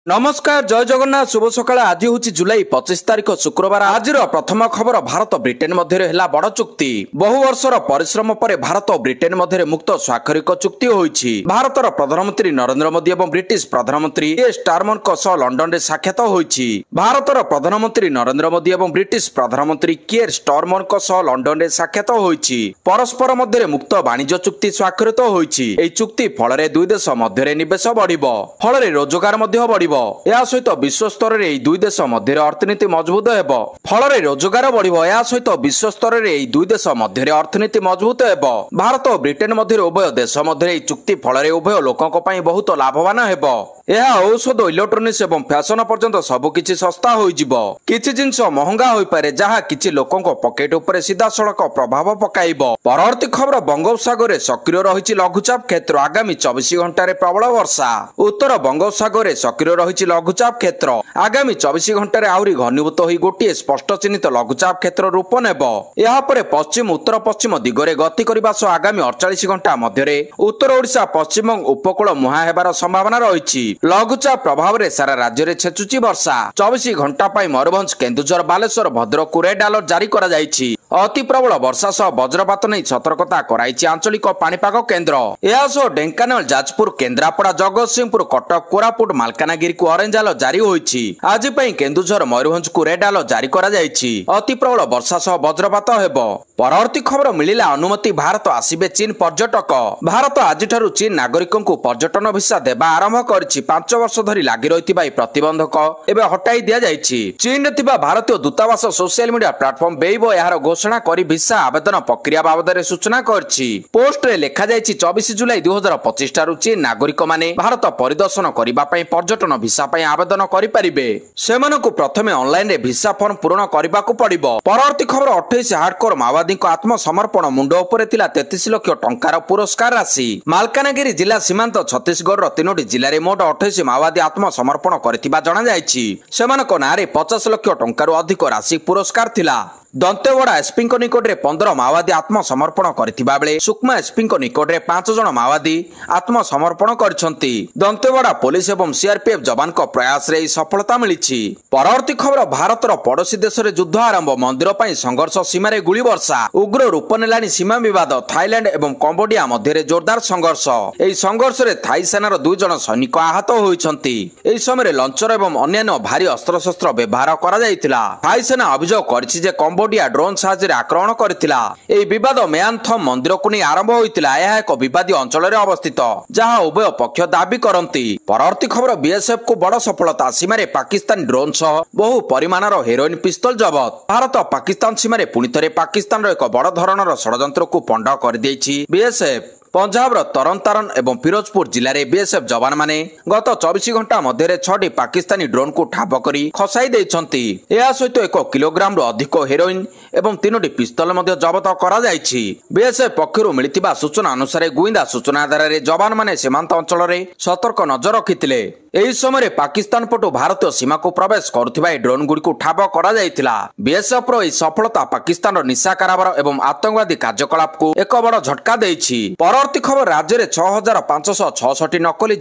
नमस्कार जय जगन्नाथ शुभ सकाळ। आज हूँ जुलाई 25 तारिख शुक्रवार। आज प्रथम खबर भारत ब्रिटेन मध्य बड़ चुक्ति। बहु वर्षर परिश्रम पर भारत और ब्रिटेन मध्य मुक्त स्वाक्षरिक चुक्ति होईछि। भारतर प्रधानमंत्री नरेंद्र मोदी और ब्रिटिश प्रधानमंत्री कियर स्टारमर लंडन में साक्षात होईछि। भारतर प्रधानमंत्री नरेंद्र मोदी और ब्रिटिश प्रधानमंत्री कियर स्टारमर लंडन में साक्षात होईछि। परस्पर मध्य मुक्त वाणिज्य चुक्ति स्वाक्षरित होईछि। एही चुक्ति फल दुई देश मध्य निवेश बढ़िबो, फल रोजगार मध्य बढ़िबो। या सहित विश्व स्तर में दुई देश मध्य अर्थनीति मजबूत हेब, फल रोजगार बढ़िबो। या सहित विश्व स्तर में दुई देश मध्य अर्थनीति मजबूत हेब। भारत और ब्रिटेन मध्य उभय देश मध्य चुक्ति फल उभय लोकों बहुत लाभवान हेब। यह औषध, इलेक्ट्रोनिक्स एवं फैशन पर्यंत सबकिछि सस्ता होइजिबो। किछि जिंस महंगा होई पारे जहा किछि लोकों पकेट उपरे सीधा सड़क प्रभाव पकाइबो। परवर्ती खबर बंगोपसागर में सक्रिय रहिछि लघुचाप क्षेत्र। आगामी 24 घंटे प्रबल वर्षा। उत्तर बंगोपसागर में सक्रिय रहिछि लघुचाप क्षेत्र। आगामी 24 घंटे आहरी घनीभूत होई गोटिए स्पष्ट चिन्हित लघुचाप क्षेत्र रूप नेबो। या परे पश्चिम उत्तर पश्चिम दिगरे गति करबा सह आगामी 48 घंटा मध्यरे उत्तर ओडिशा पश्चिम उपकूल मुहां हेबार संभावना रहिछि। लघुचाप प्रभाव में सारा राज्य में छेचुची वर्षा। 24 घंटा मयूरभंज, केन्दुझर, बालेश्वर, भद्रक को रेड अलर्ट जारी करा जायछि। अति प्रबल वर्षा सह वज्रपात नहीं सतर्कता कराइछि आंचलिक पाणीपाग केन्द्र। एहासह ढेंकानाल, जाजपुर, केन्द्रापड़ा, जगतसिंहपुर, कटक, कोरापुट, मालकानगिरी को ऑरेंज अलर्ट जारी होईछि। आज पई केन्दुझर, मयूरभंज को रेड अलर्ट जारी करा जायछि। अति प्रबल वर्षा सह वज्रपात हेबो। परवर्ती खबर मिलिला अनुमति, भारत आसिबे चीन पर्यटक। भारत आजिठारु चीन नागरिकों को पर्यटन भिसा देवा आरंभ करिछि। 5 वर्ष धरी लागि रहिथिबा प्रतिबंधक एबे हटाई दिया जायछि। चीन रे थिबा भारतीय दूतावास सोशल मीडिया प्लेटफॉर्म बेइबो एहार घोषणा करी भिसा आवेदन प्रक्रिया बाबद सूचना करछि। पोस्ट रे लेखा जायछि 24 जुलाई 2025 ठारु चीन नागरिक माने भारत परिदर्शन करिबा पई पर्यटन भिसा पई आवेदन करि परिबे। सेमानकु प्रथमे ऑनलाइन रे भिसा फॉर्म पूर्ण करिबाकू पड़िबो। परवर्ती खबर 28 हार्डकोर माओवादी को आत्मसमर्पण। मुंड उपरे थिला 33 लाख टंकार पुरस्कार राशि। मालकानगिरी जिला सीमांत छत्तीसगढ़ रो 3टी जिल्ला रे मोट 28 माओवादी आत्मसमर्पण करथिबा जणा जायछि। सेमानक नारे 50 लाख टंकार अधिक राशि पुरस्कार थिला। दंतेवाड़ा एसपी निकट में 15 माओवादी आत्मसमर्पण करथिबा बेले सुकमा एसपी निकट में 5 जन माओवादी आत्मसमर्पण करछंती। दंतेवाड़ा पुलिस एवं सीआरपीएफ जवान को प्रयास रे सफलता मिलिछि। परवर्ती खबर भारतर पड़ोशी देश में युद्ध आरंभ। मंदिर पर संघर्ष, सीमा रे गुली वर्षा। उग्र रूप नेलानी सीमा विवाद। थाईलैंड एवं कंबोडिया मध्य जोरदार संघर्ष। एही संघर्ष रे थाई सेनार 2 जन सैनिक आहत होइछंती। एही समय लंचर एवं अन्य भारी अस्त्रशस्त्र व्यवहार करा जायतिला। थाई सेना अभियोग करछि जे कंबोडिया ड्रोन साहाय्य आक्रमण करथिला। एही विवाद मेयानथम मंदिर को नहीं आरंभ होइतिला। यह एक विवादी अंचल रे अवस्थित जहां उभय पक्ष दाबी करंती। परवर्ती खबर बीएसएफ को बड़ सफलता। सीमा रे पाकिस्तान ड्रोन सह बहु परिमाणर हेरोइन पिस्तल जबत। भारत पाकिस्तान सीमा रे पुणी थरे पाकिस्तान रो एक बड़ धरणर षडयंत्र को पंड कर देछि बीएसएफ। पंजाब तरन तारण एवं फिरोजपुर जिले में बीएसएफ जवान माने गत 24 घंटा मध्य 6टी पाकिस्तानी ड्रोन को ठाब करी खसाई देइछंती। या सहित 1 किलोग्राम रो अधिक हेरोइन एवं 3टी पिस्तल मध्य जबत करा जायछि। बीएसएफ पक्षरु मिलिथिबा सूचना अनुसार गुइंदा सूचना आधार रे जवान माने सीमांत अंचल रे सतर्क नजर रखिथिले। एही समय पाकिस्तान पटु भारतीय सीमा को प्रवेश करुथिबा ड्रोन गुडी को ठाब करा जायतिला। बीएसएफ रो एही सफलता पाकिस्तान रो निशा काराबार एवं आतंकवादी कार्यकलाप को एक बड़ झटका देइछि। परवर्ती खबर राज्य में 6566 नकली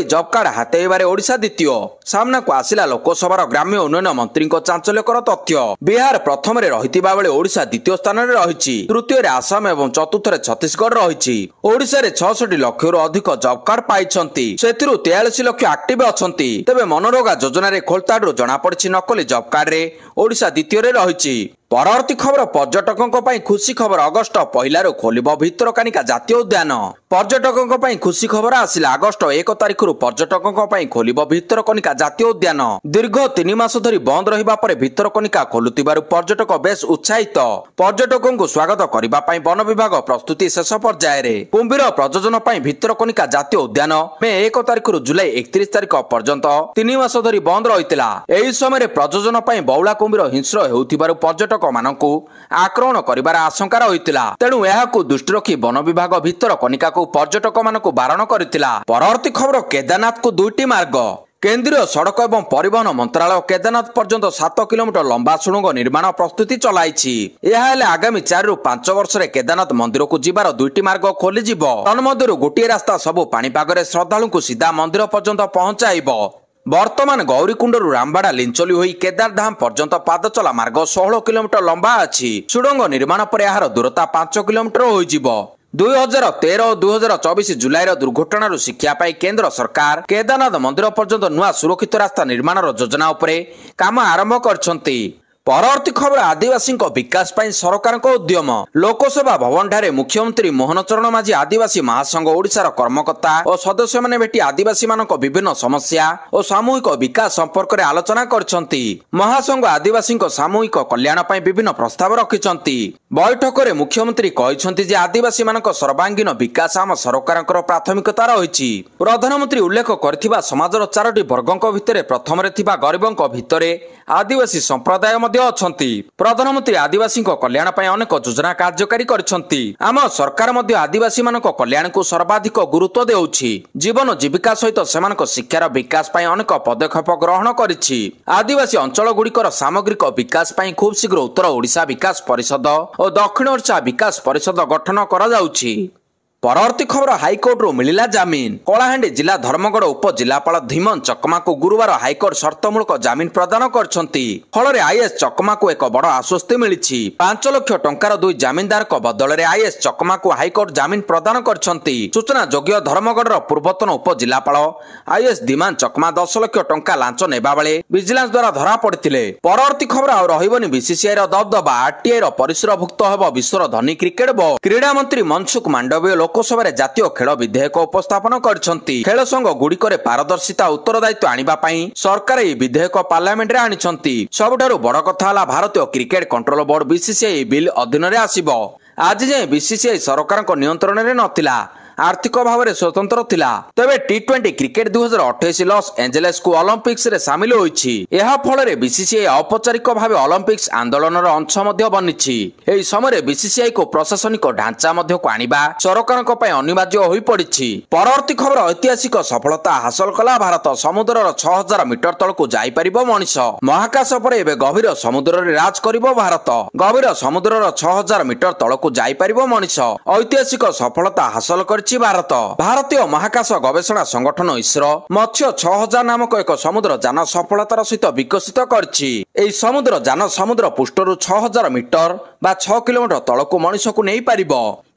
जॉब कार्ड हातेइबारे ओडिशा द्वितीय। सामना को आसिला लोकसभा ग्राम्य उन्नयन मंत्री चांचल्यकर तथ्य। बिहार प्रथम रे रहितिबा बेले ओडिशा द्वितीय स्थान रे रहिछि। तृतीय रे आसाम एवं चतुर्थ रे छत्तीसगढ़ रहिछि। ओडिशा रे 66 लाख रु अधिक जॉब कार्ड पाइछंती। सेथिरु 43 लाख एक्टिव अछंती। तबे मनरेगा योजना रे खोलताडु जणा पड़छि नकली जॉब कार्ड रे ओडिशा द्वितीय रे रहिछि। परवर्ती खबर पर्यटकों पर खुशी खबर। अगस्ट 1 खोलिब भितरकानिका जातीय उद्यान। पर्यटकों पर खुशी खबर आसिला। अगस्ट 1 तारिख पर्यटकों पर खोलिब भितरकनिका जातीय उद्यान। दीर्घ 3 मास धरी बंद रहिबा परे भितरकनिका खोलुतिबारु पर्यटक बेस उत्साहित। पर्यटकों को स्वागत करिबा पई वन विभाग प्रस्तुति शेष पर्याय रे। कुंभीर प्रजनन पई भितरकनिका जातीय उद्यान मे 1 तारिख जुलाई 31 तारिख पर्यंत 3 मास धरी बंद रहितिला। एही समय प्रजनन पई बौला कुंभीर हिंस्र हेउतिबारु पर्यटक मानकु आक्रमण करिबार आशंका रहितिला। तेणु एहाकु दृष्टि रखी वन विभाग भितरकनिका को पर्यटक मानकु बारण करथिला। परवर्ती खबर केदारनाथ को 2टी मार्ग। केंद्रीय सड़क एवं परिवहन मंत्रालय केदारनाथ पर्यंत 7 किलोमीटर लंबा सुड़ंग निर्माण प्रस्तुति चलाइछि। आगामी 4 ରୁ 5 वर्ष केदारनाथ मंदिर को जीवार 2टी मार्ग खोलीजिब। तन्मध्यरु गोटे रास्ता सबु पाणीपागरे श्रद्धालु को सीधा मंदिर पर्यंत पहुंचाइब। ବର୍ତ୍ତମାନ ଗୌରୀକୁଣ୍ଡରୁ ରାମବାଡା ଲିଞ୍ଚୋଲି ହୋଇ କେଦାରଧାମ ପର୍ଯ୍ୟନ୍ତ ପାଦଚଲା ମାର୍ଗ 16 କିଲୋମିଟର ଲମ୍ବା ଅଛି। ସୁଡ଼ଙ୍ଗ ନିର୍ମାଣ ପରେ ଏହାର ଦୂରତା 5 କିଲୋମିଟର ହୋଇଯିବ। 2013 ଓ 2024 ଜୁଲାଇର ଦୁର୍ଘଟଣାରୁ ଶିକ୍ଷା ପାଇ କେନ୍ଦ୍ର ସରକାର କେଦାରନାଥ ମନ୍ଦିର ପର୍ଯ୍ୟନ୍ତ ନୂଆ ସୁରକ୍ଷିତ ରାସ୍ତା ନିର୍ମାଣର ଯୋଜନା ଉପରେ କାମ ଆରମ୍ଭ କରିଛନ୍ତି। ପରବର୍ତ୍ତୀ ଖବର ଆଦିବାସୀଙ୍କ ବିକାଶ ପାଇଁ ସରକାରଙ୍କ ଉଦ୍ୟମ। ଲୋକସଭା ଭବନଠାରେ ମୁଖ୍ୟମନ୍ତ୍ରୀ ମୋହନ ଚରଣ ମାଝୀ ଆଦିବାସୀ ମହାସଂଘ ଓଡ଼ିଶାର କର୍ମକର୍ତ୍ତା ଓ ସଦସ୍ୟମାନେ ଭେଟି ଆଦିବାସୀମାନଙ୍କ ବିଭିନ୍ନ ସମସ୍ୟା ଓ ସାମୂହିକ ବିକାଶ ସମ୍ପର୍କରେ ଆଲୋଚନା କରିଛନ୍ତି। ମହାସଂଘ ଆଦିବାସୀଙ୍କ ସାମୂହିକ କଲ୍ୟାଣ ପାଇଁ ବିଭିନ୍ନ ପ୍ରସ୍ତାବ ରଖିଛନ୍ତି। ବୈଠକରେ ମୁଖ୍ୟମନ୍ତ୍ରୀ କହିଛନ୍ତି ଯେ ଆଦିବାସୀମାନଙ୍କ ସର୍ବାଙ୍ଗୀନ ବିକାଶ ଆମ ସରକାରଙ୍କର ପ୍ରାଥମିକତା ରହିଛି। ପ୍ରଧାନମନ୍ତ୍ରୀ ଉଲ୍ଲେଖ କରିଥିବା ସମାଜର 4ଟି ବର୍ଗଙ୍କ ଭିତରେ ପ୍ରଥମରେ ଥିବା ଗରିବଙ୍କ ଭିତରେ ଆଦିବାସୀ ସମ୍ପ୍ରଦାୟ ମଧ୍ୟ ଅଛନ୍ତି। ପ୍ରଧାନମନ୍ତ୍ରୀ ଆଦିବାସୀଙ୍କ କଲ୍ୟାଣ ପାଇଁ ଅନେକ ଯୋଜନା କାର୍ଯ୍ୟକାରୀ କରିଛନ୍ତି। ଆମ ସରକାର ମଧ୍ୟ ଆଦିବାସୀମାନଙ୍କ କଲ୍ୟାଣକୁ ସର୍ବାଧିକ ଗୁରୁତ୍ୱ ଦେଉଛି। ଜୀବନ ଜୀବିକା ସହିତ ସେମାନଙ୍କ ଶିକ୍ଷାର ବିକାଶ ପାଇଁ ଅନେକ ପଦକ୍ଷେପ ଗ୍ରହଣ କରିଛି। ଆଦିବାସୀ ଅଞ୍ଚଳଗୁଡ଼ିକର ସାମଗ୍ରିକ ବିକାଶ ପାଇଁ ଖୁବ୍ ଶୀଘ୍ର ଉତ୍ତର ଓଡ଼ିଶା ବିକାଶ ପରିଷଦ ଓ ଦକ୍ଷିଣ ଓଡ଼ିଶା ବିକାଶ ପରିଷଦ ଗଠନ କରାଯାଉଛି। ପରବର୍ତ୍ତୀ ଖବର ହାଇକୋର୍ଟରୁ ମିଳିଲା ଜାମିନ। କଳାହାଣ୍ଡି ଜିଲ୍ଲା ଧର୍ମଗଡ଼ ଉପଜିଲ୍ଲାପାଳ ଧୀମନ ଚକମାକୁ ଗୁରୁବାର ହାଇକୋର୍ଟ ସର୍ତ୍ତମୂଳକ ଜାମିନ ପ୍ରଦାନ କରିଛନ୍ତି। ଫଳରେ ଆଇଏସ୍ ଚକମାକୁ ଏକ ବଡ଼ ଆଶ୍ୱସ୍ତି ମିଳିଛି। 5 ଲକ୍ଷ ଟଙ୍କାର 2 ଜାମିନଦାରଙ୍କ ବଦଳରେ ଆଇଏସ୍ ଚକମାକୁ ହାଇକୋର୍ଟ ଜାମିନ ପ୍ରଦାନ କରିଛନ୍ତି। ସୂଚନା ଯୋଗ୍ୟ ଧର୍ମଗଡ଼ର ପୂର୍ବତନ ଉପଜିଲ୍ଲାପାଳ ଆଇଏସ୍ ଧୀମାନ ଚକମା 10 ଲକ୍ଷ ଟଙ୍କା ଲାଞ୍ଚ ନେବା ବେଳେ ଭିଜିଲାନ୍ସ ଦ୍ୱାରା ଧରା ପଡ଼ିଥିଲେ। ପରବର୍ତ୍ତୀ ଖବର ଆଉ ରହିବନି ବିସିସିଆଇର ଦବଦବା। ଆରଟିଆଇର ପରିସରଭୁକ୍ତ ହେବ ବିଶ୍ୱର ଧନୀ କ୍ରିକେଟ ବୋର୍ଡ। କ୍ରୀଡ଼ାମନ୍ତ୍ରୀ ମନସୁଖ ମାଣ୍ଡବୀୟ ଲୋକସଭାରେ ଜାତୀୟ ଖେଳ ବିଧେୟକ ଉପସ୍ଥାପନ କରିଛନ୍ତି। ଖେଳ ସଂଘ ଗୁଡ଼ିକରେ ପାରଦର୍ଶିତା ଉତ୍ତରଦାୟିତ୍ୱ ଆଣିବା ପାଇଁ ସରକାର ଏହି ବିଧେୟକ ପାର୍ଲାମେଣ୍ଟରେ ଆଣିଛନ୍ତି। ସବୁଠାରୁ ବଡ଼ କଥା ହେଲା ଭାରତୀୟ କ୍ରିକେଟ କଣ୍ଟ୍ରୋଲ ବୋର୍ଡ ବିସିସିଆଇ ଏହି ବିଲ୍ ଅଧୀନରେ ଆସିବ। ଆଜି ଯାଏଁ ବିସିସିଆଇ ସରକାରଙ୍କ ନିୟନ୍ତ୍ରଣରେ ନଥିଲା, ଆର୍ଥିକ ଭାବରେ ସ୍ୱତନ୍ତ୍ର ଥିଲା। ତେବେ ଟି20 କ୍ରିକେଟ 2028 ଲସ୍ ଏଞ୍ଜେଲେସକୁ ଅଲିମ୍ପିକ୍ସରେ ସାମିଲ ହୋଇଛି। ଏହା ଫଳରେ ବିସିସିଆଇ ଔପଚାରିକ ଭାବେ ଅଲିମ୍ପିକ୍ସ ଆନ୍ଦୋଳନର ଅଂଶ ମଧ୍ୟ ବନିଛି। ଏହି ସମୟରେ ବିସିସିଆଇକୁ ପ୍ରଶାସନିକ ଢାଞ୍ଚା ମଧ୍ୟକୁ ଆଣିବା ସରକାରଙ୍କ ପାଇଁ ଅନିବାର୍ଯ୍ୟ ହୋଇପଡ଼ିଛି। ପରବର୍ତ୍ତୀ ଖବର ଐତିହାସିକ ସଫଳତା ହାସଲ କଲା ଭାରତ। ସମୁଦ୍ରର 6000 ମିଟର ତଳକୁ ଯାଇପାରିବ ମଣିଷ। ମହାକାଶ ପରେ ଏବେ ଗଭୀର ସମୁଦ୍ରରେ ରାଜ କରିବ ଭାରତ। ଗଭୀର ସମୁଦ୍ରର 6000 ମିଟର ତଳକୁ ଯାଇପାରିବ ମଣିଷ। ଐତିହାସିକ ସଫଳତା ହାସଲ କରିଛି ଭାରତ। ଭାରତୀୟ ମହାକାଶ ଗବେଷଣା ସଂଗଠନ ଇସ୍ରୋ ମତ୍ସ୍ୟ 6000 ନାମକ ଏକ ସମୁଦ୍ର ଯାନ ସଫଳତାର ସହିତ ବିକଶିତ କରିଛି। ଏହି ସମୁଦ୍ର ଯାନ ସମୁଦ୍ର ପୃଷ୍ଠରୁ 6000 ମିଟର ବା 6 କିଲୋମିଟର ତଳକୁ ମଣିଷକୁ ନେଇପାରିବ।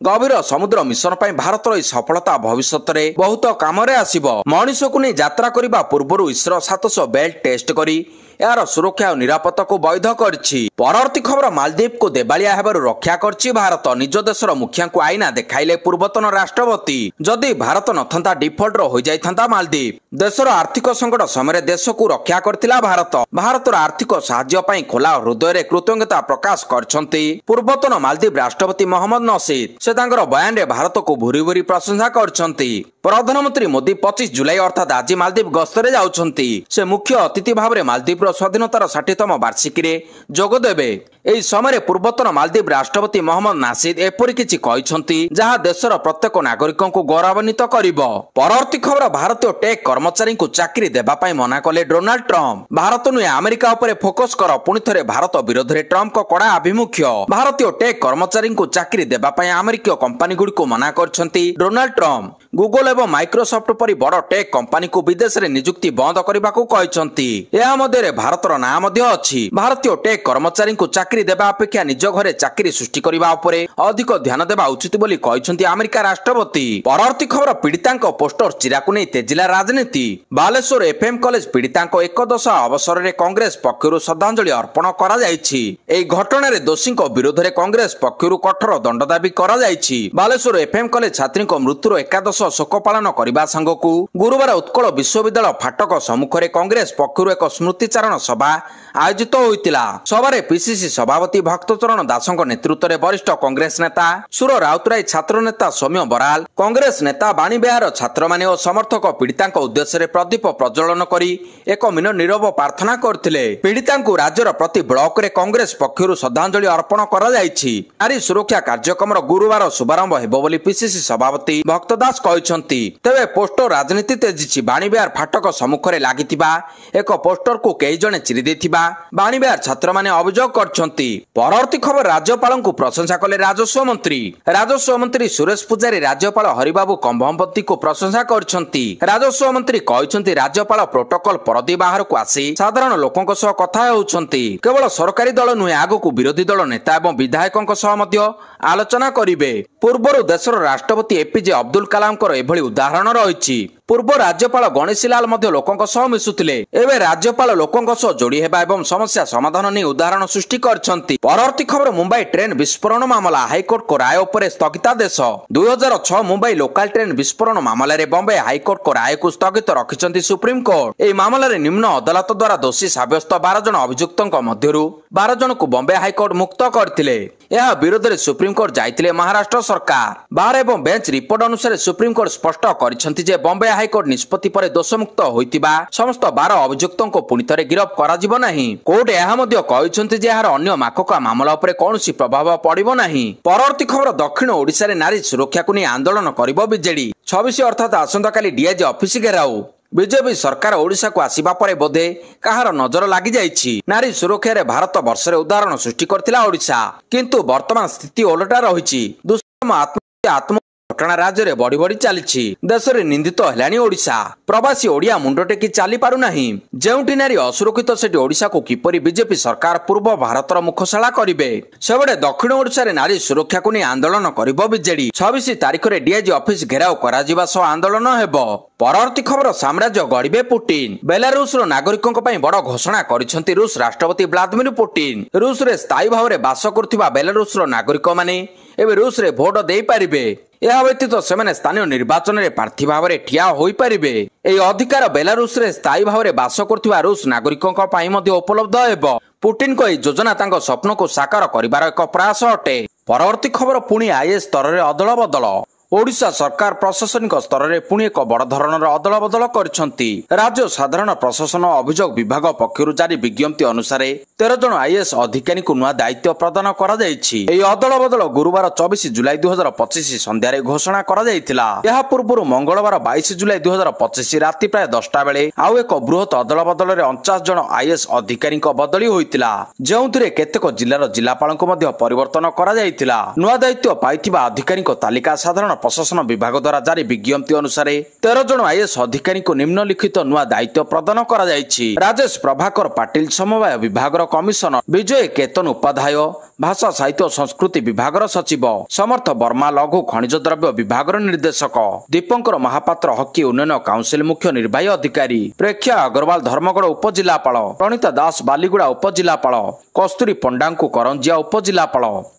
ଗଭୀର ସମୁଦ୍ର ମିଶନ ପାଇଁ ଭାରତର ଏହି ସଫଳତା ଭବିଷ୍ୟତରେ ବହୁତ କାମରେ ଆସିବ। ମଣିଷକୁ ନେଇ ଯାତ୍ରା କରିବା ପୂର୍ବରୁ ଇସ୍ରୋ 700 ବେଲ୍ଟ ଟେଷ୍ଟ କରି ଏହାର ସୁରକ୍ଷା ଓ ନିରାପତ୍ତାକୁ ବୈଧ କରିଛି। ପରବର୍ତ୍ତୀ ଖବର ମାଲଦ୍ୱୀପକୁ ଦେବାଳିଆ ହେବାରୁ ରକ୍ଷା କରିଛି ଭାରତ। ନିଜ ଦେଶର ମୁଖିଆଙ୍କୁ ଆଇନା ଦେଖାଇଲେ ପୂର୍ବତନ ରାଷ୍ଟ୍ରପତି। ଯଦି ଭାରତ ନଥାନ୍ତା ଡିଫଲ୍ଟର ହୋଇଯାଇଥାନ୍ତା ମାଲଦ୍ୱୀପ। ଦେଶର ଆର୍ଥିକ ସଙ୍କଟ ସମୟରେ ଦେଶକୁ ରକ୍ଷା କରିଥିଲା ଭାରତ। ଭାରତର ଆର୍ଥିକ ସାହାଯ୍ୟ ପାଇଁ ଖୋଲା ହୃଦୟରେ କୃତଜ୍ଞତା ପ୍ରକାଶ କରିଛନ୍ତି ପୂର୍ବତନ ମାଲଦ୍ୱୀପ ରାଷ୍ଟ୍ରପତି ମହମ୍ମଦ ନସିଦ୍। ସେ ତାଙ୍କର ବୟାନରେ ଭାରତକୁ ଭୁରି ଭୁରି ପ୍ରଶଂସା କରିଛନ୍ତି। ପ୍ରଧାନମନ୍ତ୍ରୀ ମୋଦି 25 ଜୁଲାଇ ଅର୍ଥାତ୍ ଆଜି ମାଲଦ୍ୱୀପ ଗସ୍ତରେ ଯାଉଛନ୍ତି। ସେ ମୁଖ୍ୟ ଅତିଥି ଭାବରେ ମାଲଦ୍ୱୀପର ସ୍ୱାଧୀନତାର 60ତମ ବାର୍ଷିକୀରେ ଯୋଗ ଦେବେ। ଏହି ସମୟରେ ପୂର୍ବତନ ମାଲଦ୍ୱୀପ ରାଷ୍ଟ୍ରପତି ମହମ୍ମଦ ନାସିଦ୍ ଏପରି କିଛି କହିଛନ୍ତି ଯାହା ଦେଶର ପ୍ରତ୍ୟେକ ନାଗରିକଙ୍କୁ ଗୌରବାନ୍ୱିତ କରିବ। ପରବର୍ତ୍ତୀ ଖବର ଭାରତୀୟ ଟେକ୍ କର୍ମଚାରୀଙ୍କୁ ଚାକିରି ଦେବା ପାଇଁ ମନା କଲେ ଡୋନାଲ୍ଡ ଟ୍ରମ୍ପ। ଭାରତ ନୁହେଁ ଆମେରିକା ଉପରେ ଫୋକସ୍ କର। ପୁଣି ଥରେ ଭାରତ ବିରୋଧରେ ଟ୍ରମ୍ପଙ୍କ କଡ଼ା ଆଭିମୁଖ୍ୟ। ଭାରତୀୟ ଟେକ୍ କର୍ମଚାରୀଙ୍କୁ ଚାକିରି ଦେବା ପାଇଁ ଆମେରିକୀୟ କମ୍ପାନୀଗୁଡ଼ିକୁ ମନା କରିଛନ୍ତି ଡୋନାଲ୍ଡ ଟ୍ରମ୍ପ। ଗୁଗଲ ଏବଂ ମାଇକ୍ରୋସଫ୍ଟ ପରି ବଡ଼ ଟେକ୍ କମ୍ପାନୀକୁ ବିଦେଶରେ ନିଯୁକ୍ତି ବନ୍ଦ କରିବାକୁ କହିଛନ୍ତି। ଏହା ମଧ୍ୟରେ ଭାରତର ନାଁ ମଧ୍ୟ ଅଛି। ଭାରତୀୟ ଟେକ୍ କର୍ମଚାରୀଙ୍କୁ ଚାକିରି ଦେବା ଅପେକ୍ଷା ନିଜ ଘରେ ଚାକିରି ସୃଷ୍ଟି କରିବା ଉପରେ ଅଧିକ ଧ୍ୟାନ ଦେବା ଉଚିତ ବୋଲି କହିଛନ୍ତି ଆମେରିକା ରାଷ୍ଟ୍ରପତି। ପରବର୍ତ୍ତୀ ଖବର ପୀଡ଼ିତାଙ୍କ ପୋଷ୍ଟର ଚିରାକୁ ନେଇ ତେଜିଲା ରାଜନୀତି। ବାଲେଶ୍ୱର ଏଫ୍ଏମ୍ କଲେଜ ପୀଡ଼ିତାଙ୍କ ଏକଦଶ ଅବସରରେ କଂଗ୍ରେସ ପକ୍ଷରୁ ଶ୍ରଦ୍ଧାଞ୍ଜଳି ଅର୍ପଣ କରାଯାଇଛି। ଏହି ଘଟଣାରେ ଦୋଷୀଙ୍କ ବିରୋଧରେ କଂଗ୍ରେସ ପକ୍ଷରୁ କଠୋର ଦଣ୍ଡ ଦାବି କରାଯାଇଛି। ବାଲେଶ୍ୱର ଏଫ୍ଏମ୍ କଲେଜ ଛାତ୍ରୀଙ୍କ ମୃତ୍ୟୁର ଏକାଦଶ ଶୋକ ପାଳନ କରିବା ସାଙ୍ଗକୁ ଗୁରୁବାର ଉତ୍କଳ ବିଶ୍ୱବିଦ୍ୟାଳୟ ଫାଟକ ସମ୍ମୁଖରେ କଂଗ୍ରେସ ପକ୍ଷରୁ ଏକ ସ୍ମୃତିଚାରଣ ସଭା ଆୟୋଜିତ ହୋଇଥିଲା। ସଭାରେ ପିସିସି ସଭାପତି ଭକ୍ତଚରଣ ଦାସଙ୍କ ନେତୃତ୍ୱରେ ବରିଷ୍ଠ କଂଗ୍ରେସ ନେତା ସୁର ରାଉତରାୟ, ଛାତ୍ର ନେତା ସୌମ୍ୟ ବରାଲ, କଂଗ୍ରେସ ନେତା ବାଣୀ ବେହାର, ଛାତ୍ରମାନେ ଓ ସମର୍ଥକ ପୀଡ଼ିତାଙ୍କ ଉଦ୍ଦେଶ୍ୟରେ ପ୍ରଦୀପ ପ୍ରଜ୍ୱଳନ କରି 1 ମିନିଟ୍ ନୀରବ ପ୍ରାର୍ଥନା କରିଥିଲେ। ପୀଡ଼ିତାଙ୍କୁ ରାଜ୍ୟର ପ୍ରତି ବ୍ଲକରେ କଂଗ୍ରେସ ପକ୍ଷରୁ ଶ୍ରଦ୍ଧାଞ୍ଜଳି ଅର୍ପଣ କରାଯାଇଛି। ନାରୀ ସୁରକ୍ଷା କାର୍ଯ୍ୟକ୍ରମର ଗୁରୁବାର ଶୁଭାରମ୍ଭ ହେବ ବୋଲି ପିସିସି ସଭାପତି ଭକ୍ତ ଦାସ କହିଛନ୍ତି। ତେବେ ପୋଷ୍ଟର ରାଜନୀତି ତେଜିଛି। ବାଣୀ ବେହାର ଫାଟକ ସମ୍ମୁଖରେ ଲାଗିଥିବା ଏକ ପୋଷ୍ଟରକୁ କେହି ଜଣେ ଚିରି ଦେଇଥିବା ବାଣୀ ବେହାର ଛାତ୍ରମାନେ ଅଭିଯୋଗ କରିଛନ୍ତି। କରିଛନ୍ତି। ପରବର୍ତ୍ତୀ ଖବର ରାଜ୍ୟପାଳଙ୍କୁ ପ୍ରଶଂସା କଲେ ରାଜସ୍ୱ ମନ୍ତ୍ରୀ ସୁରେଶ ପୂଜାରୀ ରାଜ୍ୟପାଳ ହରିବାବୁ କମ୍ଭମପତିଙ୍କୁ ପ୍ରଶଂସା କରିଛନ୍ତି। ରାଜସ୍ୱ ମନ୍ତ୍ରୀ କହିଛନ୍ତି ରାଜ୍ୟପାଳ ପ୍ରୋଟୋକଲ ପରଦୀ ବାହାରକୁ ଆସି ସାଧାରଣ ଲୋକଙ୍କ ସହ କଥା ହେଉଛନ୍ତି। କେବଳ ସରକାରୀ ଦଳ ନୁହେଁ, ଆଗକୁ ବିରୋଧୀ ଦଳ ନେତା ଏବଂ ବିଧାୟକଙ୍କ ସହ ମଧ୍ୟ ଆଲୋଚନା କରିବେ। ପୂର୍ବରୁ ଦେଶର ରାଷ୍ଟ୍ରପତି ଏପିଜେ ଅବଦୁଲ କଲାମଙ୍କର ଏଭଳି ଉଦାହରଣ ରହିଛି। ପୂର୍ବ ରାଜ୍ୟପାଳ ଗଣେଶୀଲାଲ ମଧ୍ୟ ଲୋକଙ୍କ ସହ ମିଶୁଥିଲେ। ଏବେ ରାଜ୍ୟପାଳ ଲୋକଙ୍କ ସହ ଯୋଡି ହେବା ଏବଂ ସମସ୍ୟା ସମାଧାନ ନେଇ ଉଦାହରଣ ସୃଷ୍ଟି କରିଛନ୍ତି। ପରବର୍ତ୍ତୀ ଖବର ମୁମ୍ବାଇ ଟ୍ରେନ ବିସ୍ଫୋରଣ ମାମଲା, ହାଇକୋର୍ଟଙ୍କ ରାୟ ଉପରେ ସ୍ଥଗିତାଦେଶ। 2006 ମୁମ୍ବାଇ ଲୋକାଲ ଟ୍ରେନ ବିସ୍ଫୋରଣ ମାମଲାରେ ବମ୍ବେ ହାଇକୋର୍ଟଙ୍କ ରାୟକୁ ସ୍ଥଗିତ ରଖିଛନ୍ତି ସୁପ୍ରିମକୋର୍ଟ। ଏହି ମାମଲାରେ ନିମ୍ନ ଅଦାଲତ ଦ୍ୱାରା ଦୋଷୀ ସାବ୍ୟସ୍ତ 12 ଜଣ ଅଭିଯୁକ୍ତଙ୍କ ମଧ୍ୟରୁ 12 ଜଣଙ୍କୁ ବମ୍ବେ ହାଇକୋର୍ଟ ମୁକ୍ତ କରିଥିଲେ। ଏହା ବିରୋଧରେ ସୁପ୍ରିମକୋର୍ଟ ଯାଇଥିଲେ ମହାରାଷ୍ଟ୍ର ସରକାର। ବାର ଏବଂ ବେଞ୍ଚ ରିପୋର୍ଟ ଅନୁସାରେ ସୁପ୍ରିମକୋର୍ଟ ସ୍ପଷ୍ଟ କରିଛନ୍ତି ଯେ ବମ୍ବେ ହାଇକୋର୍ଟ ନିଷ୍ପତ୍ତି ପରେ ଦୋଷମୁକ୍ତ ହୋଇଥିବା ସମସ୍ତ 12 ଅଭିଯୁକ୍ତଙ୍କୁ ପୁଣି ଥରେ ଗିରଫ କରାଯିବ ନାହିଁ। କୋର୍ଟ ଏହା ମଧ୍ୟ କହିଛନ୍ତି ଯେ ଏହାର ଅନ୍ୟ ମାକକା ମାମଲା ଉପରେ କୌଣସି ପ୍ରଭାବ ପଡ଼ିବ ନାହିଁ। ପରବର୍ତ୍ତୀ ଖବର ଦକ୍ଷିଣ ଓଡ଼ିଶାରେ ନାରୀ ସୁରକ୍ଷାକୁ ନେଇ ଆନ୍ଦୋଳନ କରିବ ବିଜେଡି। 26 ଅର୍ଥାତ୍ ଆସନ୍ତାକାଲି ଡିଆଇଜି ଅଫିସ ଘେରାଉ। ବିଜେପି ସରକାର ଓଡ଼ିଶାକୁ ଆସିବା ପରେ ବୋଧେ କାହାର ନଜର ଲାଗିଯାଇଛି। ନାରୀ ସୁରକ୍ଷାରେ ଭାରତ ବର୍ଷରେ ଉଦାହରଣ ସୃଷ୍ଟି କରିଥିଲା ଓଡ଼ିଶା, କିନ୍ତୁ ବର୍ତ୍ତମାନ ସ୍ଥିତି ଓଲଟା ରହିଛି। ଦୁଷ୍କର୍ମ ଆତ୍ମ ଘଟଣା ରାଜ୍ୟରେ ବଢି ବଢି ଚାଲିଛି। ଦେଶରେ ନିନ୍ଦିତ ହେଲାଣି ଓଡ଼ିଶା। ପ୍ରବାସୀ ଓଡ଼ିଆ ମୁଣ୍ଡ ଟେକି ଚାଲି ପାରୁନାହିଁ। ଯେଉଁଠି ନାରୀ ଅସୁରକ୍ଷିତ ସେଠି ଓଡ଼ିଶାକୁ କିପରି ବିଜେପି ସରକାର ପୂର୍ବ ଭାରତର ମୁଖଶାଳା କରିବେ? ସେପଟେ ଦକ୍ଷିଣ ଓଡ଼ିଶାରେ ନାରୀ ସୁରକ୍ଷାକୁ ନେଇ ଆନ୍ଦୋଳନ କରିବ ବିଜେଡି। 26 ତାରିଖରେ ଡିଆଇଜି ଅଫିସ ଘେରାଉ କରାଯିବା ସହ ଆନ୍ଦୋଳନ ହେବ। ପରବର୍ତ୍ତୀ ଖବର ସାମ୍ରାଜ୍ୟ ଗଢ଼ିବେ ପୁଟିନ। ବେଲାରୁଷର ନାଗରିକଙ୍କ ପାଇଁ ବଡ଼ ଘୋଷଣା କରିଛନ୍ତି ରୁଷ ରାଷ୍ଟ୍ରପତି ଭ୍ଲାଦିମିର ପୁଟିନ। ରୁଷରେ ସ୍ଥାୟୀ ଭାବରେ ବାସ କରୁଥିବା ବେଲାରୁଷର ନାଗରିକମାନେ ଏବେ ରୁଷରେ ଭୋଟ ଦେଇପାରିବେ। ଏହା ବ୍ୟତୀତ ସେମାନେ ସ୍ଥାନୀୟ ନିର୍ବାଚନରେ ପ୍ରାର୍ଥୀ ଭାବରେ ଠିଆ ହୋଇପାରିବେ। ଏହି ଅଧିକାର ବେଲାରୁଷରେ ସ୍ଥାୟୀ ଭାବରେ ବାସ କରୁଥିବା ରୁଷ ନାଗରିକଙ୍କ ପାଇଁ ମଧ୍ୟ ଉପଲବ୍ଧ ହେବ। ପୁଟିନଙ୍କ ଏହି ଯୋଜନା ତାଙ୍କ ସ୍ୱପ୍ନକୁ ସାକାର କରିବାର ଏକ ପ୍ରୟାସ ଅଟେ। ପରବର୍ତ୍ତୀ ଖବର ପୁଣି ଆଇଏଏସ୍ ସ୍ତରରେ ଅଦଳ ବଦଳ। ଓଡ଼ିଶା ସରକାର ପ୍ରଶାସନିକ ସ୍ତରରେ ପୁଣି ଏକ ବଡ଼ ଧରଣର ଅଦଳ ବଦଳ କରିଛନ୍ତି। ରାଜ୍ୟ ସାଧାରଣ ପ୍ରଶାସନ ଅଭିଯୋଗ ବିଭାଗ ପକ୍ଷରୁ ଜାରି ବିଜ୍ଞପ୍ତି ଅନୁସାରେ 13 ଜଣ ଆଇଏଏସ୍ ଅଧିକାରୀଙ୍କୁ ନୂଆ ଦାୟିତ୍ୱ ପ୍ରଦାନ କରାଯାଇଛି। ଏହି ଅଦଳ ବଦଳ ଗୁରୁବାର 24 ଜୁଲାଇ 2025 ସନ୍ଧ୍ୟାରେ ଘୋଷଣା କରାଯାଇଥିଲା। ଏହା ପୂର୍ବରୁ ମଙ୍ଗଳବାର 22 ଜୁଲାଇ 2025 ରାତି ପ୍ରାୟ 10ଟା ବେଳେ ଆଉ ଏକ ବୃହତ ଅଦଳ ବଦଳରେ 49 ଜଣ ଆଇଏଏସ୍ ଅଧିକାରୀଙ୍କ ବଦଳି ହୋଇଥିଲା, ଯେଉଁଥିରେ କେତେକ ଜିଲ୍ଲାର ଜିଲ୍ଲାପାଳଙ୍କୁ ମଧ୍ୟ ପରିବର୍ତ୍ତନ କରାଯାଇଥିଲା। ନୂଆ ଦାୟିତ୍ୱ ପାଇଥିବା ଅଧିକାରୀଙ୍କ ତାଲିକା ସାଧାରଣ ପ୍ରଶାସନ ବିଭାଗ ଦ୍ୱାରା ଜାରି ବିଜ୍ଞପ୍ତି ଅନୁସାରେ 13 ଜଣ ଆଇଏଏସ୍ ଅଧିକାରୀଙ୍କୁ ନିମ୍ନଲିଖିତ ନୂଆ ଦାୟିତ୍ୱ ପ୍ରଦାନ କରାଯାଇଛି। ରାଜେଶ ପ୍ରଭାକର ପାଟିଲ ସମବାୟ ବିଭାଗର କମିଶନର, ବିଜୟ କେତନ ଉପାଧ୍ୟାୟ ଭାଷା ସାହିତ୍ୟ ଓ ସଂସ୍କୃତି ବିଭାଗର ସଚିବ, ସମର୍ଥ ବର୍ମା ଲଘୁ ଖଣିଜ ଦ୍ରବ୍ୟ ବିଭାଗର ନିର୍ଦ୍ଦେଶକ, ଦୀପଙ୍କର ମହାପାତ୍ର ହକି ଉନ୍ନୟନ କାଉନସିଲ ମୁଖ୍ୟ ନିର୍ବାହୀ ଅଧିକାରୀ, ପ୍ରେକ୍ଷା ଅଗ୍ରୱାଲ ଧର୍ମଗଡ଼ ଉପଜିଲ୍ଲାପାଳ, ପ୍ରଣୀତା ଦାସ ବାଲିଗୁଡ଼ା ଉପଜିଲ୍ଲାପାଳ, କସ୍ତୁରୀ ପଣ୍ଡାଙ୍କୁ କରଞ୍ଜିଆ ଉପଜିଲ୍ଲାପାଳ,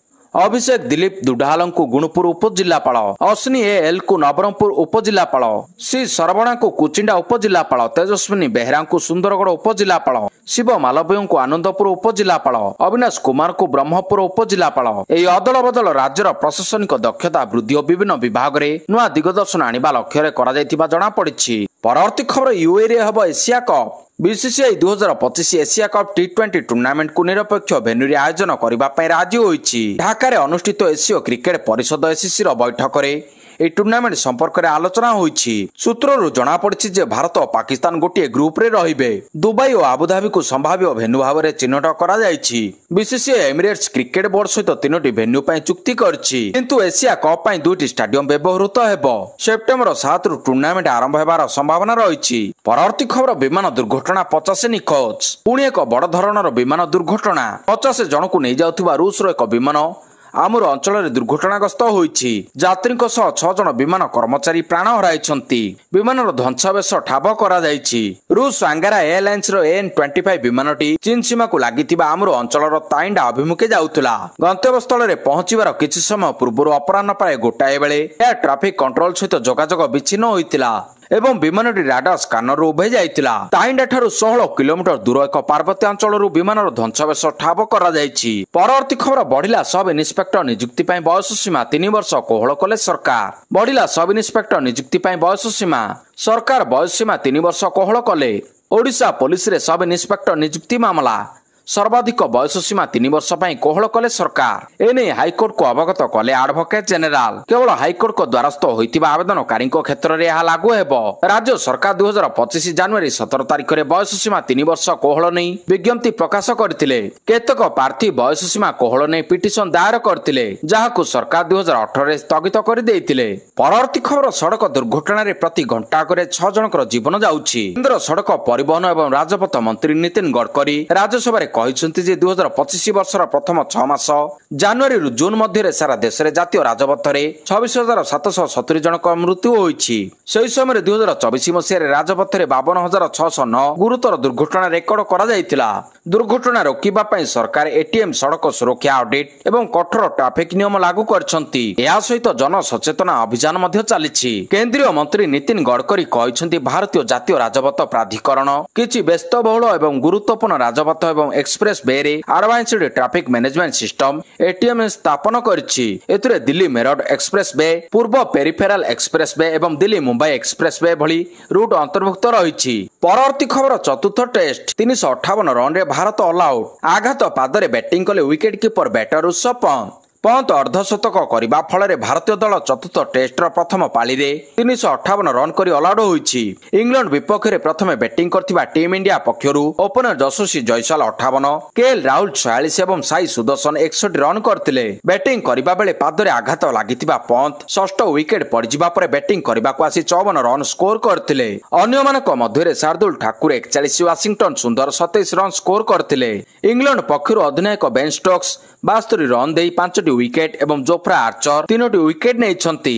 ଅଭିଷେକ ଦିଲ୍ଲୀପ ଦୁଢାଲଙ୍କୁ ଗୁଣପୁର ଉପଜିଲ୍ଲାପାଳ, ଅଶ୍ନି ଏଲକୁ ନବରଙ୍ଗପୁର ଉପଜିଲ୍ଲାପାଳ, ସି ସରବଣାଙ୍କୁ କୁଚିଣ୍ଡା ଉପଜିଲ୍ଲାପାଳ, ତେଜସ୍ୱିନୀ ବେହେରାଙ୍କୁ ସୁନ୍ଦରଗଡ଼ ଉପଜିଲ୍ଲାପାଳ, ଶିବ ମାଲବୀୟଙ୍କୁ ଆନନ୍ଦପୁର ଉପଜିଲ୍ଲାପାଳ, ଅବିନାଶ କୁମାରଙ୍କୁ ବ୍ରହ୍ମପୁର ଉପଜିଲ୍ଲାପାଳ। ଏହି ଅଦଳ ବଦଳ ରାଜ୍ୟର ପ୍ରଶାସନିକ ଦକ୍ଷତା ବୃଦ୍ଧି ଓ ବିଭିନ୍ନ ବିଭାଗରେ ନୂଆ ଦିଗଦର୍ଶନ ଆଣିବା ଲକ୍ଷ୍ୟରେ କରାଯାଇଥିବା ଜଣାପଡ଼ିଛି। ପରବର୍ତ୍ତୀ ଖବର ୟୁଏରେ ହେବ Asia cup. BCCI 2025 Asia cup T20 ଟୁର୍ଣ୍ଣାମେଣ୍ଟକୁ ନିରପେକ୍ଷ ଭେନ୍ୟୁରେ ଆୟୋଜନ କରିବା ପାଇଁ ରାଜି ହୋଇଛି। ଢାକାରେ ଅନୁଷ୍ଠିତ ଏସୀୟ କ୍ରିକେଟ ପରିଷଦ ଏସିସିର ବୈଠକରେ ଏହି ଟୁର୍ଣ୍ଣାମେଣ୍ଟ ସମ୍ପର୍କରେ ଆଲୋଚନା ହୋଇଛି। ସୂତ୍ରରୁ ଜଣାପଡ଼ିଛି ଯେ ଭାରତ ଓ ପାକିସ୍ତାନ ଗୋଟିଏ ଗ୍ରୁପରେ ରହିବେ। ଦୁବାଇ ଓ ଆବୁଧାବିକୁ ସମ୍ଭାବ୍ୟ ଭେନ୍ୟୁ ଭାବରେ ଚିହ୍ନଟ କରାଯାଇଛି। ବିସିସିଆଇ ଏମିରେଟ୍ସ କ୍ରିକେଟ ବୋର୍ଡ ସହିତ 3ଟି ଭେନ୍ୟୁ ପାଇଁ ଚୁକ୍ତି କରିଛି, କିନ୍ତୁ ଏସିଆ କପ୍ ପାଇଁ 2ଟି ଷ୍ଟାଡିୟମ ବ୍ୟବହୃତ ହେବ। ସେପ୍ଟେମ୍ବର 7ରୁ ଟୁର୍ଣ୍ଣାମେଣ୍ଟ ଆରମ୍ଭ ହେବାର ସମ୍ଭାବନା ରହିଛି। ପରବର୍ତ୍ତୀ ଖବର ବିମାନ ଦୁର୍ଘଟଣା 50 ନିଖୋଜ। ପୁଣି ଏକ ବଡ଼ ଧରଣର ବିମାନ ଦୁର୍ଘଟଣା। 50 ଜଣଙ୍କୁ ନେଇଯାଉଥିବା ରୁଷର ଏକ ବିମାନ ଆମୁର ଅଞ୍ଚଳରେ ଦୁର୍ଘଟଣାଗ୍ରସ୍ତ ହୋଇଛି। ଯାତ୍ରୀଙ୍କ ସହ 6 ଜଣ ବିମାନ କର୍ମଚାରୀ ପ୍ରାଣ ହରାଇଛନ୍ତି। ବିମାନର ଧ୍ୱଂସାବଶେଷ ଠାବ କରାଯାଇଛି। ରୁଷ ଆଙ୍ଗାରା ଏୟାରଲାଇନ୍ସର AN-25 ବିମାନଟି ଚୀନ ସୀମାକୁ ଲାଗିଥିବା ଆମୁର ଅଞ୍ଚଳର ତାଇଣ୍ଡା ଅଭିମୁଖେ ଯାଉଥିଲା। ଗନ୍ତବ୍ୟସ୍ଥଳରେ ପହଞ୍ଚିବାର କିଛି ସମୟ ପୂର୍ବରୁ ଅପରାହ୍ନ ପ୍ରାୟ 1ଟା ବେଳେ ଏୟାର ଟ୍ରାଫିକ କଣ୍ଟ୍ରୋଲ ସହିତ ଯୋଗାଯୋଗ ବିଚ୍ଛିନ୍ନ ହୋଇଥିଲା ଏବଂ ବିମାନଟି ରାଡାର ସ୍କାନରରୁ ଉଭେଇ ଯାଇଥିଲା। ତାଇଣ୍ଡା ଠାରୁ 16 କିଲୋମିଟର ଦୂର ଏକ ପାର୍ବତ୍ୟାଞ୍ଚଳରୁ ବିମାନର ଧ୍ୱଂସାବଶେଷ ଠାବ କରାଯାଇଛି। ପରବର୍ତ୍ତୀ ଖବର ବଢିଲା ସବ୍ ଇନ୍ସପେକ୍ଟର ନିଯୁକ୍ତି ପାଇଁ ବୟସ ସୀମା 3 ବର୍ଷ କୋହଳ କଲେ ସରକାର। ବଢିଲା ସବ୍ ଇନ୍ସପେକ୍ଟର ନିଯୁକ୍ତି ପାଇଁ ବୟସ ସୀମା। ସରକାର ବୟସ ସୀମା 3 ବର୍ଷ କୋହଳ କଲେ। ଓଡ଼ିଶା ପୋଲିସରେ ସବ୍ ଇନ୍ସପେକ୍ଟର ନିଯୁକ୍ତି ମାମଲା ସର୍ବାଧିକ ବୟସ ସୀମା 3 ବର୍ଷ ପାଇଁ କୋହଳ କଲେ ସରକାର। ଏନେଇ ହାଇକୋର୍ଟକୁ ଅବଗତ କଲେ ଆଡଭୋକେଟ୍ ଜେନେରାଲ। କେବଳ ହାଇକୋର୍ଟଙ୍କ ଦ୍ୱାରସ୍ଥ ହୋଇଥିବା ଆବେଦନକାରୀଙ୍କ କ୍ଷେତ୍ରରେ ଏହା ଲାଗୁ ହେବ। ରାଜ୍ୟ ସରକାର 2025 ଜାନୁଆରୀ 17 ତାରିଖରେ ବୟସ ସୀମା 3 ବର୍ଷ କୋହଳ ନେଇ ବିଜ୍ଞପ୍ତି ପ୍ରକାଶ କରିଥିଲେ। କେତେକ ପ୍ରାର୍ଥୀ ବୟସ ସୀମା କୋହଳ ନେଇ ପିଟିସନ ଦାୟର କରିଥିଲେ, ଯାହାକୁ ସରକାର 2018ରେ ସ୍ଥଗିତ କରିଦେଇଥିଲେ। ପରବର୍ତ୍ତୀ ଖବର, ସଡ଼କ ଦୁର୍ଘଟଣାରେ ପ୍ରତି ଘଣ୍ଟାକରେ 6 ଜଣଙ୍କର ଜୀବନ ଯାଉଛି। କେନ୍ଦ୍ର ସଡ଼କ ପରିବହନ ଏବଂ ରାଜପଥ ମନ୍ତ୍ରୀ ନୀତିନ ଗଡକରୀ ରାଜ୍ୟସଭାରେ କହିଛନ୍ତି ଯେ 2025 ବର୍ଷର ପ୍ରଥମ 6 ମାସ ଜାନୁଆରୀରୁ ଜୁନ୍ ମଧ୍ୟରେ ସାରା ଦେଶରେ ଜାତୀୟ ରାଜପଥରେ 26,770 ଜଣଙ୍କ ମୃତ୍ୟୁ ହୋଇଛି। ସେହି ସମୟରେ 2024 ମସିହାରେ ରାଜପଥରେ 52,609 ଗୁରୁତର ଦୁର୍ଘଟଣା ରେକର୍ଡ କରାଯାଇଥିଲା। ଦୁର୍ଘଟଣା ରୋକିବା ପାଇଁ ସରକାର ଏଟିଏମ୍ ସଡ଼କ ସୁରକ୍ଷା ଅଡିଟ୍ ଏବଂ କଠୋର ଟ୍ରାଫିକ୍ ନିୟମ ଲାଗୁ କରିଛନ୍ତି। ଏହା ସହିତ ଜନସଚେତନା ଅଭିଯାନ ମଧ୍ୟ ଚାଲିଛି। କେନ୍ଦ୍ରୀୟ ମନ୍ତ୍ରୀ ନୀତିନ ଗଡକରୀ କହିଛନ୍ତି ଭାରତୀୟ ଜାତୀୟ ରାଜପଥ ପ୍ରାଧିକରଣ କିଛି ବ୍ୟସ୍ତବହୁଳ ଏବଂ ଗୁରୁତ୍ୱପୂର୍ଣ୍ଣ ରାଜପଥ ଏବଂ ଏକ୍ସପ୍ରେସ୍ ୱେରେ advanced traffic management system ATM ସ୍ଥାପନ କରିଛି। ଏଥିରେ ଦିଲ୍ଲୀ ମେରଠ ଏକ୍ସପ୍ରେସ୍ ୱେ, ପୂର୍ବ ପେରିଫେରାଲ ଏକ୍ସପ୍ରେସ୍ ୱେ ଏବଂ ଦିଲ୍ଲୀ ମୁମ୍ବାଇ ଏକ୍ସପ୍ରେସ୍ ୱେ ଭଳି ରୁଟ୍ ଅନ୍ତର୍ଭୁକ୍ତ ରହିଛି। ପରବର୍ତ୍ତୀ ଖବର, ଚତୁର୍ଥ ଟେଷ୍ଟ 358 ରନରେ ଭାରତ ଅଲ୍ ଆଉଟ୍। ଆଘାତ ପାଦରେ ବ୍ୟାଟିଂ କଲେ wicket keeper batter Rishabh Pant. Pant ଅର୍ଦ୍ଧଶତକ କରିବା ଫଳରେ ଭାରତୀୟ ଦଳ ଚତୁର୍ଥ ଟେଷ୍ଟର ପ୍ରଥମ ପାଳିରେ 358 ରନ୍ କରି ଅଲ୍ ଆଉଟ୍ ହୋଇଛି। ଇଂଲଣ୍ଡ ବିପକ୍ଷରେ ପ୍ରଥମେ ବ୍ୟାଟିଂ କରିଥିବା ଟିମ୍ ଇଣ୍ଡିଆ ପକ୍ଷରୁ ଓପନର ଯଶସ୍ୱୀ ଜୟସାଲ 58, କେଏଲ୍ ରାହୁଲ 46 ଏବଂ ସାଇ ସୁଦର୍ଶନ 61 ରନ୍ କରିଥିଲେ। ବ୍ୟାଟିଂ କରିବା ବେଳେ ପାଦରେ ଆଘାତ ଲାଗିଥିବା ପନ୍ତ ଷଷ୍ଠ ୱିକେଟ୍ ପଡ଼ିଯିବା ପରେ ବ୍ୟାଟିଂ କରିବାକୁ ଆସି 54 ରନ୍ ସ୍କୋର କରିଥିଲେ। ଅନ୍ୟମାନଙ୍କ ମଧ୍ୟରେ ଶାର୍ଦୁଲ ଠାକୁର 41, ୱାଶିଂଟନ ସୁନ୍ଦର 27 ରନ୍ ସ୍କୋର କରିଥିଲେ। ଇଂଲଣ୍ଡ ପକ୍ଷରୁ ଅଧିନାୟକ ବେନ୍ ଷ୍ଟୋକ୍ସ 72 ରନ୍ ଦେଇ 5ଟି ୱିକେଟ୍ ଏବଂ ଜୋଫ୍ରା ଆର୍ଚର 3ଟି ୱିକେଟ୍ ନେଇଛନ୍ତି।